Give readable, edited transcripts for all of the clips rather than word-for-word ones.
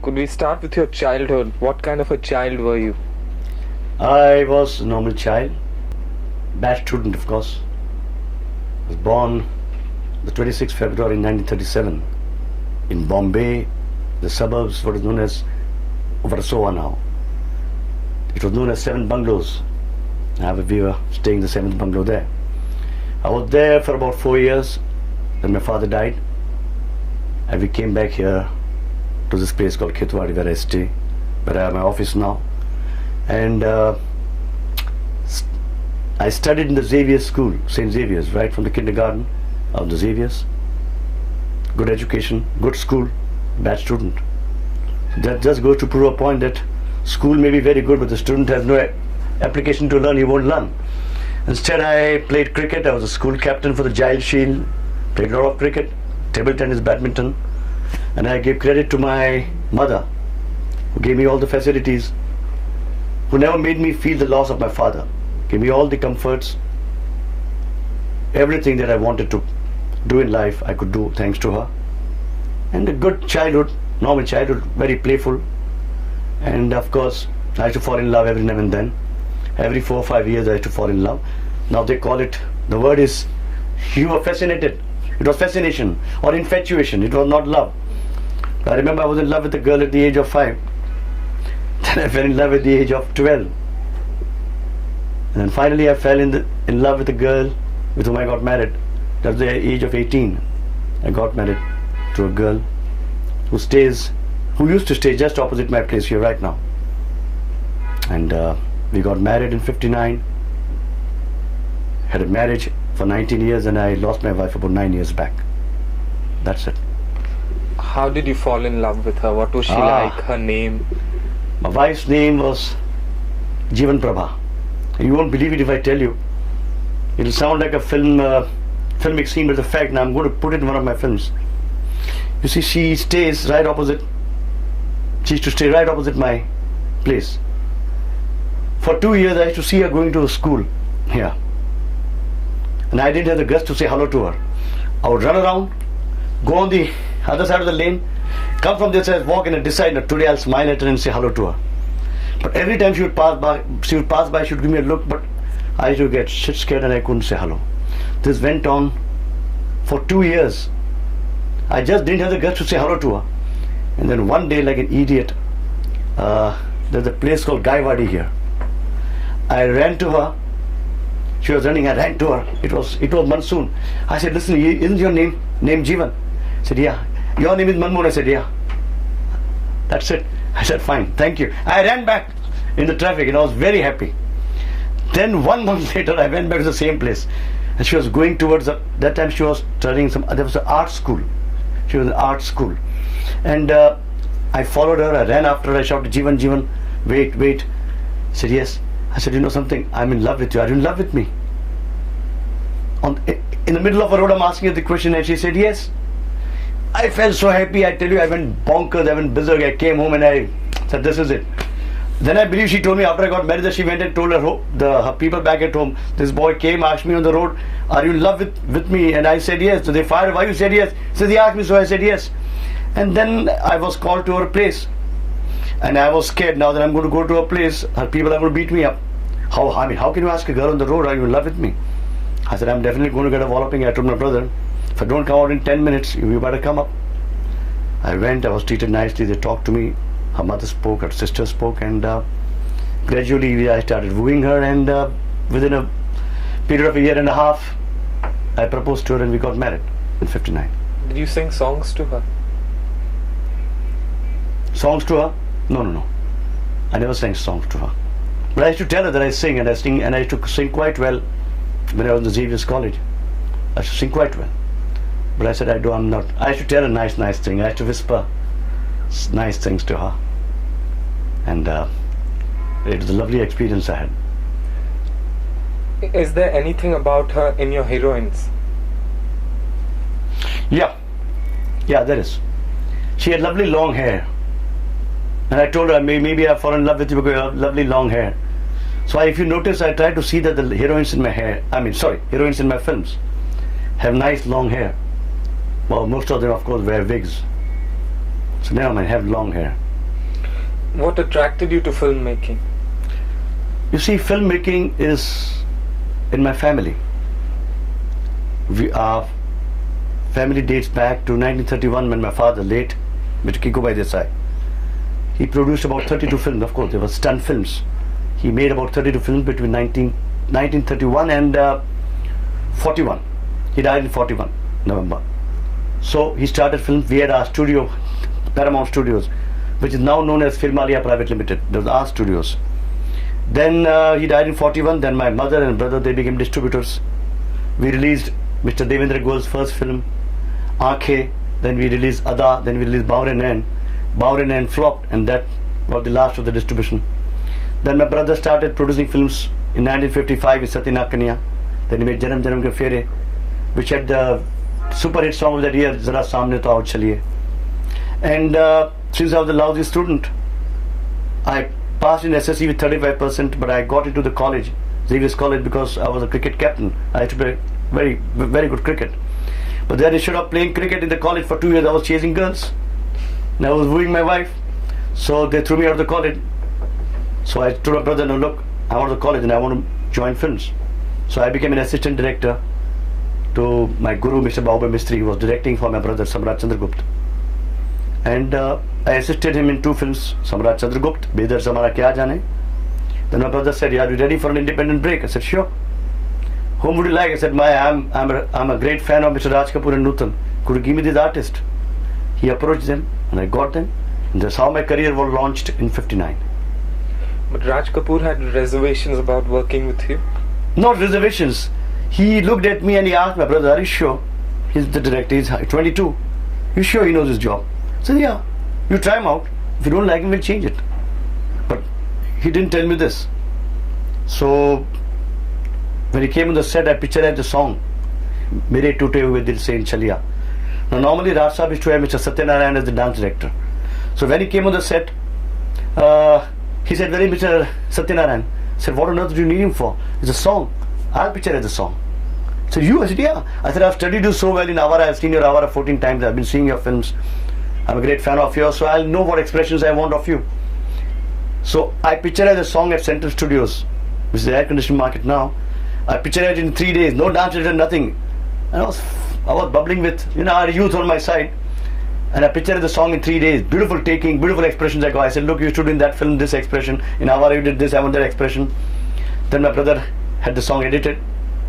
Could we start with your childhood? What kind of a child were you? I was a normal child, bad student of course. I was born the 26th February 1937 in Bombay, the suburbs, what is known as Warsaw now. It was known as Seven Bungalows. We were staying in the seventh bungalow there. I was there for about 4 years. Then my father died, and we came back here to this place called Khetwadi where I stay, where I have my office now. And I studied in the Xavier School, St. Xavier's, right from the kindergarten of the Xavier's. Good education, good school, bad student. That just goes to prove a point that school may be very good, but the student has no application to learn, he won't learn. Instead, I played cricket. I was a school captain for the Giles Shield, played a lot of cricket, table tennis, badminton, and I gave credit to my mother, who gave me all the facilities, who never made me feel the loss of my father, gave me all the comforts, everything that I wanted to do in life, I could do thanks to her. And a good childhood, normal childhood, very playful. And of course, I used to fall in love every now and then. Every 4 or 5 years I used to fall in love. Now they call it, the word is, you were fascinated. It was fascination or infatuation. It was not love. I remember I was in love with a girl at the age of 5. Then I fell in love at the age of 12. And then finally I fell in love with a girl with whom I got married. At the age of 18. I got married to a girl who used to stay just opposite my place here right now. And we got married in 59. Had a marriage for 19 years, and I lost my wife about 9 years back. That's it. How did you fall in love with her? What was she like? Her name? My wife's name was Jeevan Prabha. You won't believe it if I tell you. It'll sound like a filmic scene, but the fact, now I'm going to put it in one of my films. You see, she stays right opposite. She used to stay right opposite my place. For 2 years, I used to see her going to school here. And I didn't have the guts to say hello to her. I would run around, go on the other side of the lane, come from this side, walk, and decide that today I'll smile at her and say hello to her. But every time she would pass by, she would give me a look, but I used to get shit scared and I couldn't say hello. This went on for 2 years. I just didn't have the guts to say hello to her. And then one day, like an idiot, there's a place called Gaiwadi here. I ran to her. She was running. I ran to her. It was monsoon. I said, "Listen, isn't your name Jeevan?" I said, "Yeah." "Your name is Manmohan." I said, "Yeah." That's it. I said, "Fine, thank you." I ran back in the traffic and I was very happy. Then 1 month later, I went back to the same place, and she was going towards that time she was studying there was an art school. She was in art school, and I followed her. I ran after her. I shouted, "Jeevan, Jeevan, wait, wait." I said, "Yes." I said, "You know something? I'm in love with you. Are you in love with me?" In the middle of a road, I'm asking her the question, and she said, "Yes." I felt so happy. I tell you, I went bonkers. I went berserk. I came home and I said, "This is it." Then I believe she told me after I got married that she went and told her people back at home, "This boy came, asked me on the road, 'Are you in love with me?' And I said yes." So they fired, "Why you said yes?" So they asked me, so I said yes. And then I was called to her place. And I was scared now that I'm going to go to a place, her people are going to beat me up. How can you ask a girl on the road, "Are you in love with me?" I said, "I'm definitely going to get a walloping." I told my brother, "If I don't come out in 10 minutes, you better come up." I went, I was treated nicely, they talked to me. Her mother spoke, her sister spoke, and gradually I started wooing her, and within a period of a year and a half, I proposed to her and we got married in 59. Did you sing songs to her? Songs to her? No. I never sang songs to her. But I used to tell her that I sing, and I used to sing quite well when I was in the Xavier's College. I used to sing quite well. But I said, I'm not. I used to tell her nice things. I used to whisper nice things to her. And it was a lovely experience I had. Is there anything about her in your heroines? Yeah, there is. She had lovely long hair. And I told her, maybe I've fallen in love with you because you have lovely long hair. So if you notice, I try to see that the heroines in my films have nice long hair. Well, most of them, of course, wear wigs. So never mind, have long hair. What attracted you to filmmaking? You see, filmmaking is in my family. Our family dates back to 1931 when my father, late Mr. Amitabh Desai, he produced about 32 films. Of course, there were stunt films. He made about 32 films between 1931 and 41. He died in 41, November. So he started films. We had our studio, Paramount Studios, which is now known as Filmalia Private Limited. Those are our studios. Then he died in 41. Then my mother and brother, they became distributors. We released Mr. Devendra Goel's first film, Aankhein. Then we released Ada. Then we released Bawre Nain. Bawre Nain flopped, and that was the last of the distribution. Then my brother started producing films in 1955 with Satyana Kanya. Then he made Janam Janam Ke Fere, which had the super hit song of that year, Zara Samne To Aao Chaliye. And since I was a lousy student, I passed in SSC with 35%, but I got into the college, Xavier College, because I was a cricket captain. I had to play very, very good cricket. But then instead of playing cricket in the college for 2 years, I was chasing girls. And I was wooing my wife. So they threw me out of the college. So I told my brother, no, look, I'm out of the college and I want to join films. So I became an assistant director to my guru, Mr. Baubhai Mistry. He was directing for my brother, Samrat Chandragupta. And I assisted him in 2 films, Samrat Chandragupta, Bedar Zamara Kya Jane. Then my brother said, are you ready for an independent break? I said, sure. Whom would you like? I said, I'm a great fan of Mr. Raj Kapoor and Nutan. Could you give me this artist? He approached them and I got them. And that's how my career was launched in 59. But Raj Kapoor had reservations about working with you? Not reservations. He looked at me and he asked my brother, are you sure? He's the director, he's 22. You sure he knows his job? I said, yeah. You try him out. If you don't like him, we'll change it. But he didn't tell me this. So when he came on the set, I pictured the song, Mere Tute Hue Dil Se in Chaliya. Now normally Raj Sahab used to have Mr. Satyanarayan as the dance director. So when he came on the set, he said, where is Mr. Satyanarayan? I said, what on earth do you need him for? It's a song. I'll picture as a song. So you? I said, yeah. I said, I've studied you so well in Avara. I've seen your Avara 14 times. I've been seeing your films. I'm a great fan of yours, so I'll know what expressions I want of you. So I pictured as a song at Central Studios, which is the air conditioning market now. I pictured it in 3 days, no dance, nothing. And I was bubbling with, our youth on my side. And I pictured the song in 3 days. Beautiful taking, beautiful expressions I got. I said, look, you should do in that film this expression. In Avara you did this, I want that expression. Then my brother had the song edited.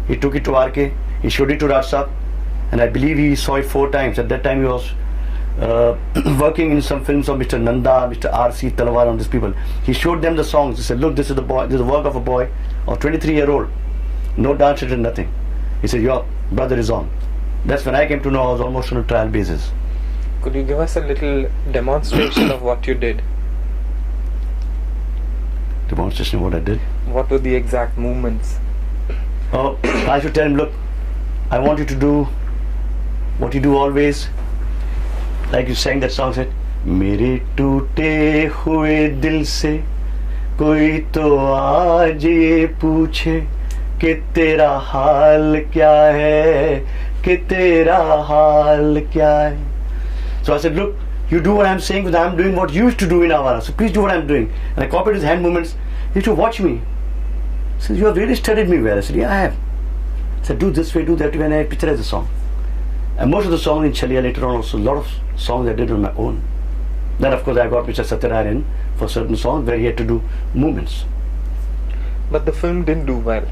He took it to RK. He showed it to Raj Sahab. And I believe he saw it 4 times. At that time he was working in some films of Mr. Nanda, Mr. R.C. Talwar, and these people. He showed them the songs. He said, look, this is the boy. This is the work of a boy of 23-year-old. No dance, nothing. He said, your brother is on. That's when I came to know I was almost on a trial basis. Could you give us a little demonstration of what you did? Demonstration of what I did? What were the exact movements? Oh, I should tell him, look, I want you to do what you do always. Like you sang that song, said, Mere toote hue dil se koi to aaj ye pooche कि तेरा हाल क्या है कि तेरा हाल क्या है. So I said, look, you do what I'm saying, but I'm doing what you used to do in Avara. So please do what I'm doing. And I copied his hand movements. He used to watch me. He said, you have really studied me well. I said, yeah, I have. I said, do this way, do that way, and I pictured the song. And most of the songs in Chaliya later on, also a lot of songs I did on my own. Then of course I got Mr. Satyanarayan for certain songs where he had to do movements. But the film didn't do well.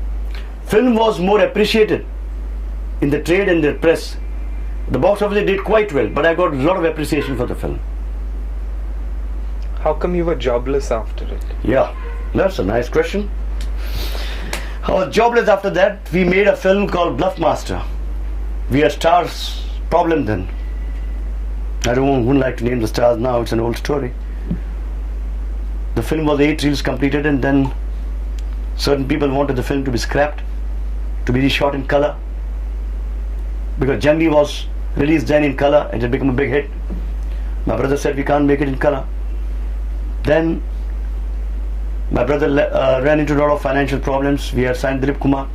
Film was more appreciated in the trade and the press. The box office did quite well, but I got a lot of appreciation for the film. How come you were jobless after it? Yeah, that's a nice question. I was jobless after that. We made a film called Bluffmaster. We had stars problem then. I wouldn't like to name the stars now, it's an old story. The film was 8 reels completed, and then certain people wanted the film to be scrapped, to be reshot in color, because Jangi was released then in color and it had become a big hit. My brother said we can't make it in color. Then my brother ran into a lot of financial problems. We had signed Dilip Kumar.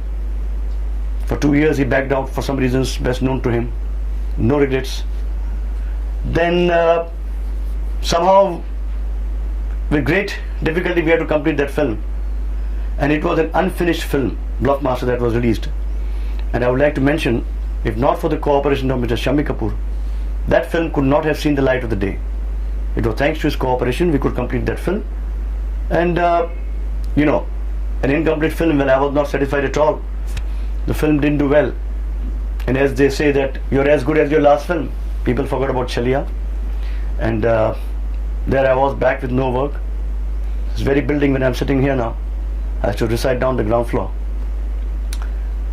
For 2 years he backed out for some reasons best known to him. No regrets. Then somehow with great difficulty we had to complete that film. And it was an unfinished film, Bluffmaster, that was released. And I would like to mention, if not for the cooperation of Mr. Shammi Kapoor, that film could not have seen the light of the day. It was thanks to his cooperation we could complete that film. And you know, an incomplete film, when I was not satisfied at all, the film didn't do well. And as they say that you're as good as your last film, people forgot about Challi. And there I was back with no work. This very building when I'm sitting here now, I had to reside down the ground floor.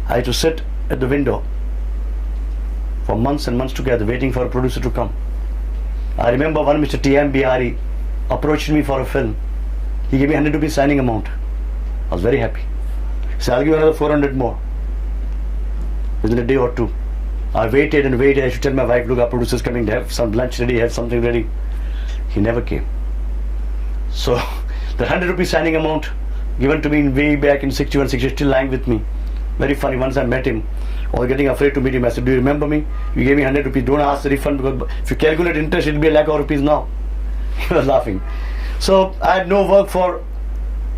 I had to sit at the window for months and months together waiting for a producer to come. I remember one Mr. T.M. Bihari approached me for a film. He gave me 100 rupees signing amount. I was very happy. He said, I'll give you another 400 more within a day or two. I waited and waited. I should tell my wife, look, our producer's coming to have some lunch ready, have something ready. He never came. So the 100 rupees signing amount given to me way back in 61, 60 still lying with me. Very funny. Once I met him, I was getting afraid to meet him. I said, do you remember me? You gave me 100 rupees. Don't ask the refund because if you calculate interest, it'll be a lakh of rupees now. He was laughing. So I had no work for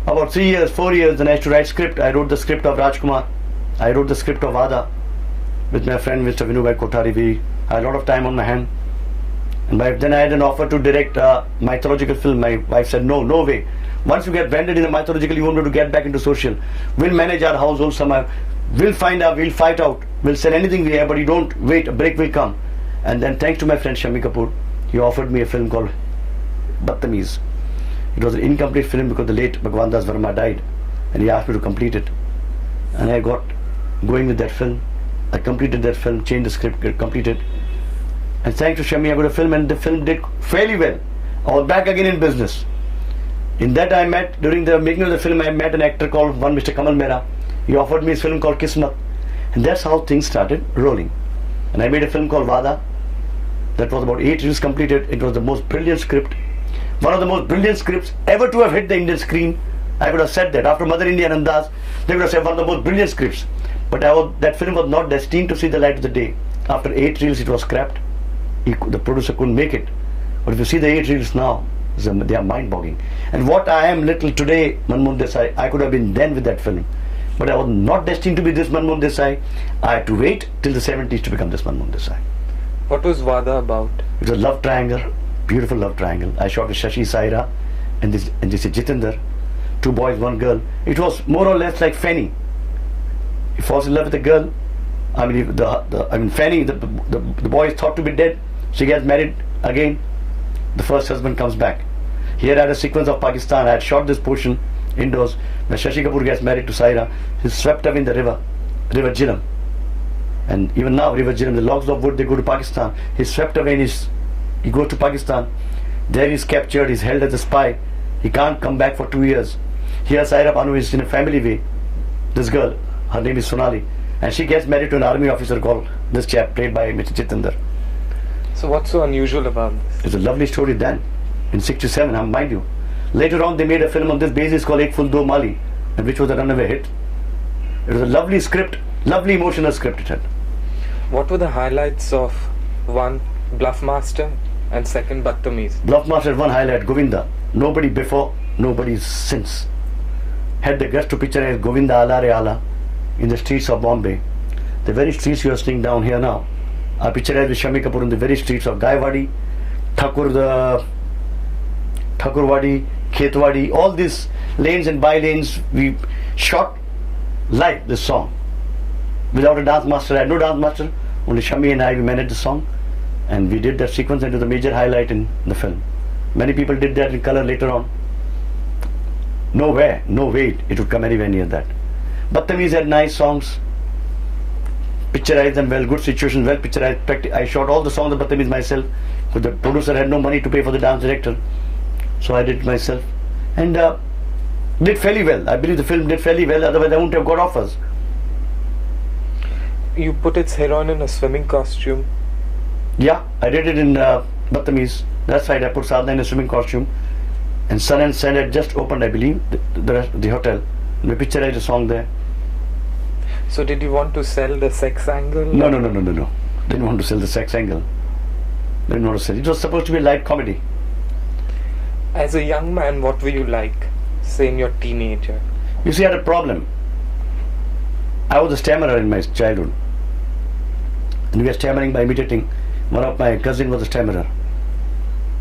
about 3 years, 4 years. Then I had to write script. I wrote the script of Rajkumar. I wrote the script of Ada with my friend Mr. Vinubhai Kothari. We had a lot of time on my hand. And then I had an offer to direct a mythological film. My wife said, no, no way. Once you get branded in the mythological, you won't be able to get back into social. We'll manage our household somehow. We'll find out, we'll fight out. We'll sell anything we have, but you don't wait, a break will come. And then thanks to my friend Shammi Kapoor, he offered me a film called Badtameez. It was an incomplete film because the late Bhagwan Das Verma died. And he asked me to complete it. And I got going with that film. I completed that film, changed the script, completed. And thanks to Shammi, I got a film, and the film did fairly well. I was back again in business. In that I met, during the making of the film, I met an actor called one Mr. Kamal Mehra. He offered me his film called Kismat. And that's how things started rolling. And I made a film called Vada. That was about 8 years completed. It was the most brilliant script. One of the most brilliant scripts ever to have hit the Indian screen. I could have said that. After Mother India and Andaz, they could have said one of the most brilliant scripts. But that film was not destined to see the light of the day. After 8 reels, it was scrapped. The producer couldn't make it. But if you see the 8 reels now, they are mind-boggling. And what I am little today, Manmohan Desai, I could have been then with that film. But I was not destined to be this Manmohan Desai. I had to wait till the 70s to become this Manmohan Desai. What was Vada about? It was a love triangle, beautiful love triangle. I shot with Shashi Saira and this is Jitendra. 2 boys, 1 girl. It was more or less like Fanny. He falls in love with a girl. Fanny, the boy is thought to be dead. She gets married again. The first husband comes back. Here I had a sequence of Pakistan. I had shot this portion indoors. When Shashi Kapoor gets married to Saira, he's swept up in the river Jhelum. And even now, River Jhelum, the logs of wood, they go to Pakistan. He's swept away and he goes to Pakistan. There he's captured, he's held as a spy. He can't come back for 2 years. Here Saira Banu is in a family way. This girl, her name is Sonali. And she gets married to an army officer called this chap, played by Mr. Jitendra. So what's so unusual about this? It's a lovely story then, in 67, mind you. Later on they made a film on this basis called Ek Ful Do Mali, and which was a runaway hit. It was a lovely script, lovely emotional script it had. What were the highlights of one, Bluffmaster, and second, Badtameez? Bluffmaster had one highlight, Govinda. Nobody before, nobody since had the guts to picture Govinda Ala Re Ala in the streets of Bombay. The very streets you are seeing down here now. I pictured with Shammi Kapoor in the very streets of Gaiwadi, Thakurwadi, Khetwadi, all these lanes and by lanes. We shot live this song without a dance master. I had no dance master, only Shammi and I, we managed the song, and we did that sequence into the major highlight in the film. Many people did that in color later on. No way it would come anywhere near that. Badtameez had nice songs, picturized them well, good situations, well picturized. I shot all the songs of Badtameez myself, because the producer had no money to pay for the dance director. So I did it myself. And did fairly well. I believe the film did fairly well, otherwise I wouldn't have got offers. You put its heroine in a swimming costume. Yeah, I did it in Badtameez. That's right, I put Sadhna in a swimming costume. And Sun and Sand had just opened, I believe, the hotel. And we picturized a song there. So did you want to sell the sex angle? No. Didn't want to sell the sex angle. Didn't want to sell. It was supposed to be a light comedy. As a young man, what were you like, say in your teenager? You see, I had a problem. I was a stammerer in my childhood. And we were stammering by imitating. One of my cousins was a stammerer.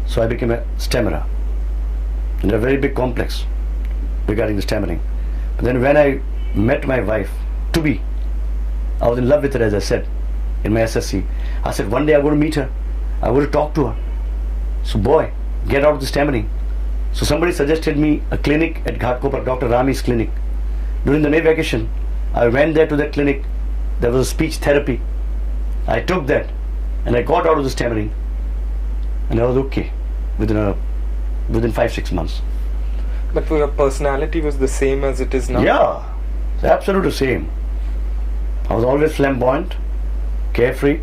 So I became a stammerer. And a very big complex regarding the stammering. But then when I met my wife, to be, I was in love with her, as I said, in my SSC. I said, one day I'm going to meet her. I'm going to talk to her. So boy, get out of the stammering. So somebody suggested me a clinic at Ghatkopar, Dr. Rami's clinic. During the May vacation, I went there to that clinic. There was a speech therapy. I took that and I got out of the stammering. And I was okay within 5-6 months. But your personality was the same as it is now? Yeah, it's absolutely the same. I was always flamboyant, carefree,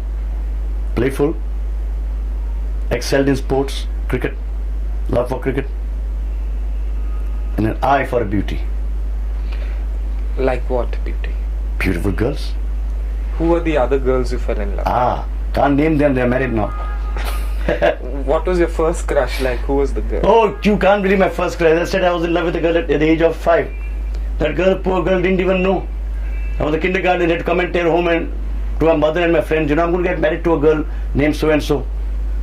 playful, excelled in sports, cricket, love for cricket, and an eye for beauty. Like what beauty? Beautiful girls. Who were the other girls you fell in love? Can't name them, they're married now. What was your first crush like? Who was the girl? Oh, you can't believe my first crush. I said I was in love with a girl at the age of 5. That girl, poor girl, didn't even know. I was in kindergarten, had to come and tell home and to my mother and my friends, you know, I'm going to get married to a girl named so and so.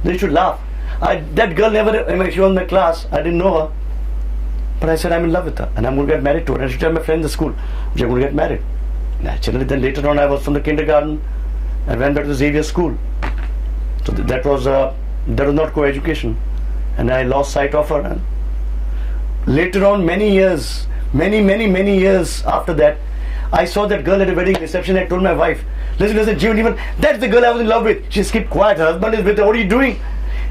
They should laugh. That girl never, she was in my class, I didn't know her. But I said I'm in love with her and I'm going to get married to her. And I should tell my friends at school, we're going to get married. Naturally, then later on I was from the kindergarten and went back to the Xavier School. So that was not co-education. And I lost sight of her. And later on, many years after that, I saw that girl at a wedding reception. I told my wife, listen, Jeevan, that's the girl I was in love with. She skipped quiet. Her husband is with her. What are you doing?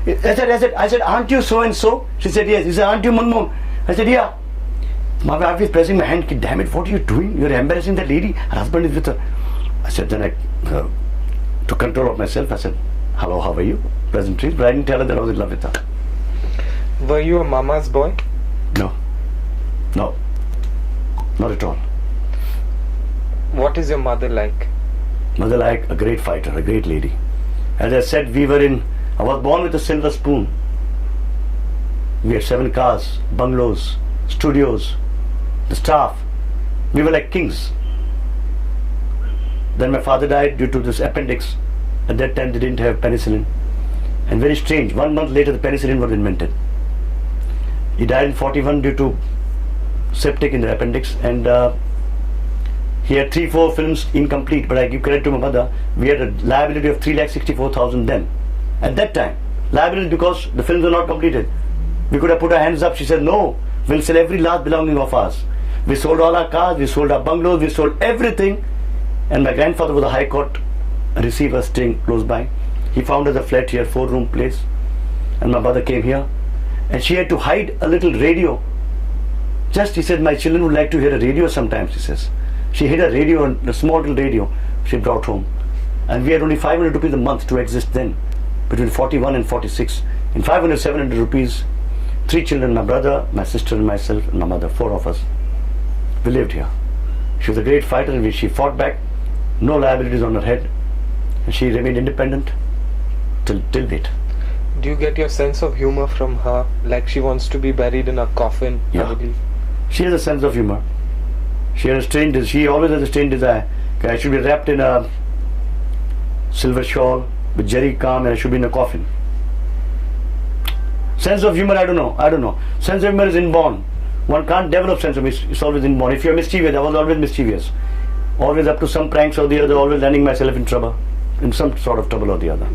I said, aren't you so and so? She said, yes. He said, aren't you Manmohan? I said, yeah. My wife is pressing my hand. Damn it, what are you doing? You're embarrassing that lady. Her husband is with her. I said, then to control of myself, I said, hello, how are you? Pleasantries. But I didn't tell her that I was in love with her. Were you a mama's boy? No, not at all. What is your mother like? Mother like a great fighter, a great lady. As I said, I was born with a silver spoon. We had 7 cars, bungalows, studios, the staff. We were like kings. Then my father died due to this appendix. At that time they didn't have penicillin. And very strange, 1 month later the penicillin was invented. He died in 41 due to septic in the appendix, and he had 3-4 films incomplete, but I give credit to my mother. We had a liability of 3,64,000 then. At that time, liability because the films were not completed. We could have put our hands up. She said, no, we'll sell every last belonging of ours. We sold all our cars, we sold our bungalows, we sold everything. And my grandfather was a high court receiver staying close by. He found us a flat here, 4-room place. And my mother came here. And she had to hide a little radio. He said, my children would like to hear a radio sometimes, he says. She hid a radio, a small little radio she brought home. And we had only 500 rupees a month to exist then, between 41 and 46. In 500, 700 rupees, 3 children, my brother, my sister and myself and my mother, 4 of us. We lived here. She was a great fighter and she fought back. No liabilities on her head. And she remained independent till date. Do you get your sense of humor from her? Like she wants to be buried in a coffin, yeah. I believe. She has a sense of humor. She always has a strange desire. I should be wrapped in a silver shawl with jerry calm and I should be in a coffin. Sense of humor, I don't know. Sense of humor is inborn. One can't develop sense of humor. It's always inborn. If you're mischievous, I was always mischievous. Always up to some pranks or the other, always landing myself in trouble. In some sort of trouble or the other.